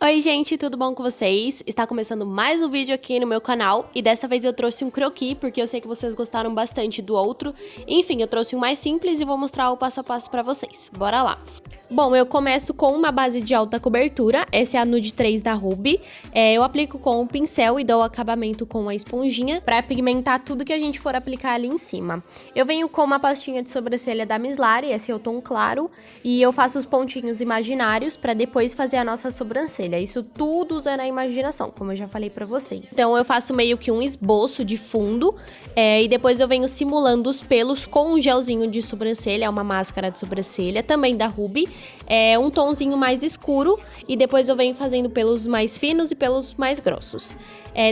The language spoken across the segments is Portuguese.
Oi gente, tudo bom com vocês? Está começando mais um vídeo aqui no meu canal e dessa vez eu trouxe um croquis porque eu sei que vocês gostaram bastante do outro. Enfim, eu trouxe um mais simples e vou mostrar o passo a passo pra vocês. Bora lá! Bom, eu começo com uma base de alta cobertura, essa é a Nude 3 da Ruby. Eu aplico com o pincel e dou o acabamento com a esponjinha pra pigmentar tudo que a gente for aplicar ali em cima. Eu venho com uma pastinha de sobrancelha da Mislari, esse é o tom claro, e eu faço os pontinhos imaginários pra depois fazer a nossa sobrancelha. Isso tudo usando a imaginação, como eu já falei pra vocês. Então eu faço meio que um esboço de fundo, e depois eu venho simulando os pelos com um gelzinho de sobrancelha, uma máscara de sobrancelha, também da Ruby. Um tonzinho mais escuro e depois eu venho fazendo pelos mais finos e pelos mais grossos.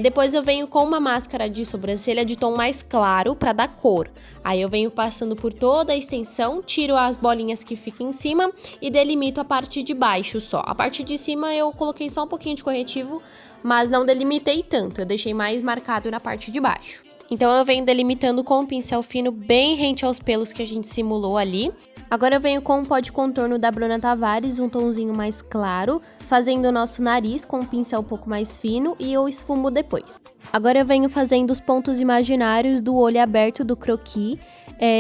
Depois eu venho com uma máscara de sobrancelha de tom mais claro para dar cor. Aí eu venho passando por toda a extensão, tiro as bolinhas que ficam em cima e delimito a parte de baixo só. A parte de cima eu coloquei só um pouquinho de corretivo, mas não delimitei tanto, eu deixei mais marcado na parte de baixo. Então eu venho delimitando com um pincel fino bem rente aos pelos que a gente simulou ali. Agora eu venho com um pó de contorno da Bruna Tavares, um tomzinho mais claro, fazendo o nosso nariz com um pincel um pouco mais fino e eu esfumo depois. Agora eu venho fazendo os pontos imaginários do olho aberto do croquis.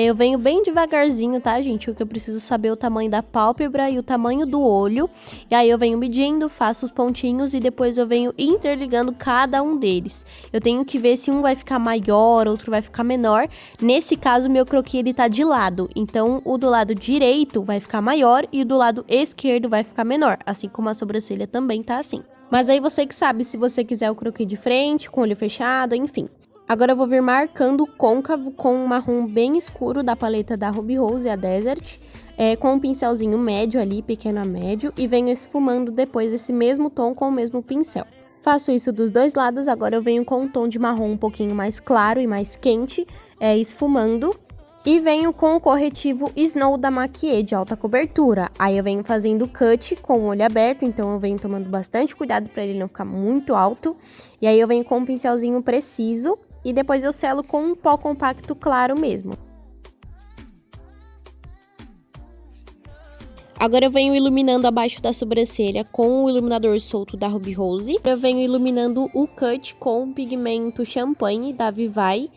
Eu venho bem devagarzinho, tá, gente? Porque eu preciso saber o tamanho da pálpebra e o tamanho do olho. E aí eu venho medindo, faço os pontinhos e depois eu venho interligando cada um deles. Eu tenho que ver se um vai ficar maior, outro vai ficar menor. Nesse caso, meu croquis ele tá de lado. Então, o do lado direito vai ficar maior e o do lado esquerdo vai ficar menor. Assim como a sobrancelha também tá assim. Mas aí você que sabe se você quiser o croquis de frente, com o olho fechado, enfim. Agora eu vou vir marcando côncavo com um marrom bem escuro da paleta da Ruby Rose, a Desert, com um pincelzinho médio ali, pequeno a médio, e venho esfumando depois esse mesmo tom com o mesmo pincel. Faço isso dos dois lados, agora eu venho com um tom de marrom um pouquinho mais claro e mais quente, esfumando. E venho com o corretivo Snow da Maquiê de alta cobertura. Aí eu venho fazendo cut com o olho aberto, então eu venho tomando bastante cuidado para ele não ficar muito alto. E aí eu venho com um pincelzinho preciso e depois eu selo com um pó compacto claro mesmo. Agora eu venho iluminando abaixo da sobrancelha com o iluminador solto da Ruby Rose. Eu venho iluminando o cut com o pigmento champanhe da Vivai,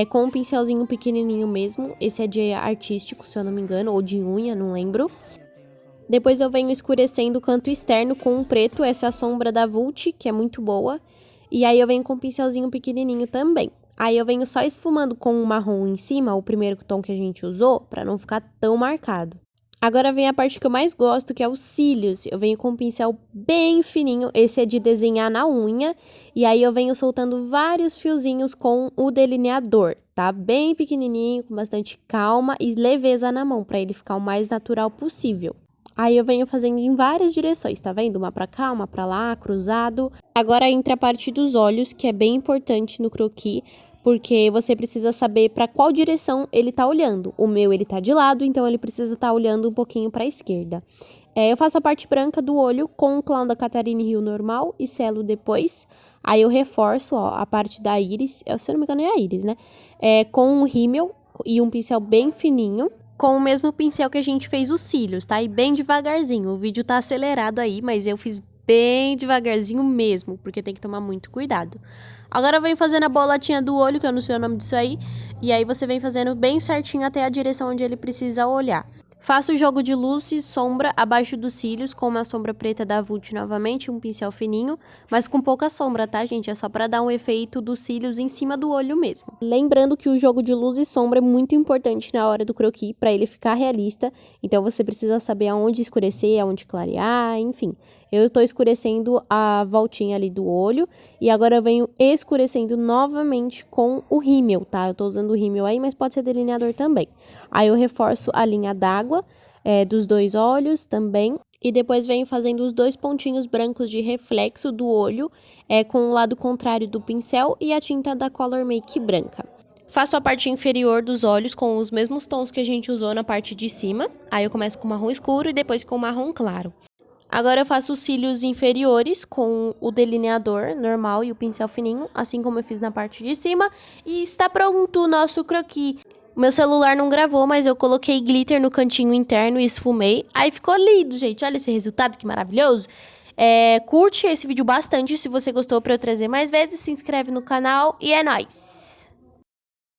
com um pincelzinho pequenininho mesmo. Esse é de artístico, se eu não me engano, ou de unha, não lembro. Depois eu venho escurecendo o canto externo com o preto, essa é a sombra da Vult, que é muito boa. E aí eu venho com um pincelzinho pequenininho também. Aí eu venho só esfumando com um marrom em cima, o primeiro tom que a gente usou, para não ficar tão marcado. Agora vem a parte que eu mais gosto, que é os cílios. Eu venho com um pincel bem fininho, esse é de desenhar na unha. E aí eu venho soltando vários fiozinhos com o delineador, tá? Bem pequenininho, com bastante calma e leveza na mão, para ele ficar o mais natural possível. Aí eu venho fazendo em várias direções, tá vendo? Uma pra cá, uma pra lá, cruzado. Agora entra a parte dos olhos, que é bem importante no croquis, porque você precisa saber para qual direção ele tá olhando. O meu, ele tá de lado, então ele precisa estar olhando um pouquinho para a esquerda. Eu faço a parte branca do olho com o clown da Catarina Hill normal e selo depois. Aí eu reforço, ó, a parte da íris, se eu não me engano é a íris, né? Com um rímel e um pincel bem fininho, com o mesmo pincel que a gente fez os cílios, tá? E bem devagarzinho. O vídeo tá acelerado aí, mas eu fiz bem devagarzinho mesmo, porque tem que tomar muito cuidado. Agora eu venho fazendo a bolotinha do olho, que eu não sei o nome disso aí, e aí você vem fazendo bem certinho até a direção onde ele precisa olhar. Faço o jogo de luz e sombra abaixo dos cílios, com uma sombra preta da Vult novamente, um pincel fininho, mas com pouca sombra, tá, gente? É só pra dar um efeito dos cílios em cima do olho mesmo. Lembrando que o jogo de luz e sombra é muito importante na hora do croquis, pra ele ficar realista, então você precisa saber aonde escurecer, aonde clarear, enfim. Eu estou escurecendo a voltinha ali do olho e agora eu venho escurecendo novamente com o rímel, tá? Eu tô usando o rímel aí, mas pode ser delineador também. Aí eu reforço a linha d'água dos dois olhos também. E depois venho fazendo os dois pontinhos brancos de reflexo do olho com o lado contrário do pincel e a tinta da Color Make branca. Faço a parte inferior dos olhos com os mesmos tons que a gente usou na parte de cima. Aí eu começo com marrom escuro e depois com marrom claro. Agora eu faço os cílios inferiores com o delineador normal e o pincel fininho, assim como eu fiz na parte de cima. E está pronto o nosso croquis. Meu celular não gravou, mas eu coloquei glitter no cantinho interno e esfumei. Aí ficou lindo, gente. Olha esse resultado, que maravilhoso. Curte esse vídeo bastante se você gostou pra eu trazer mais vezes, se inscreve no canal e é nóis!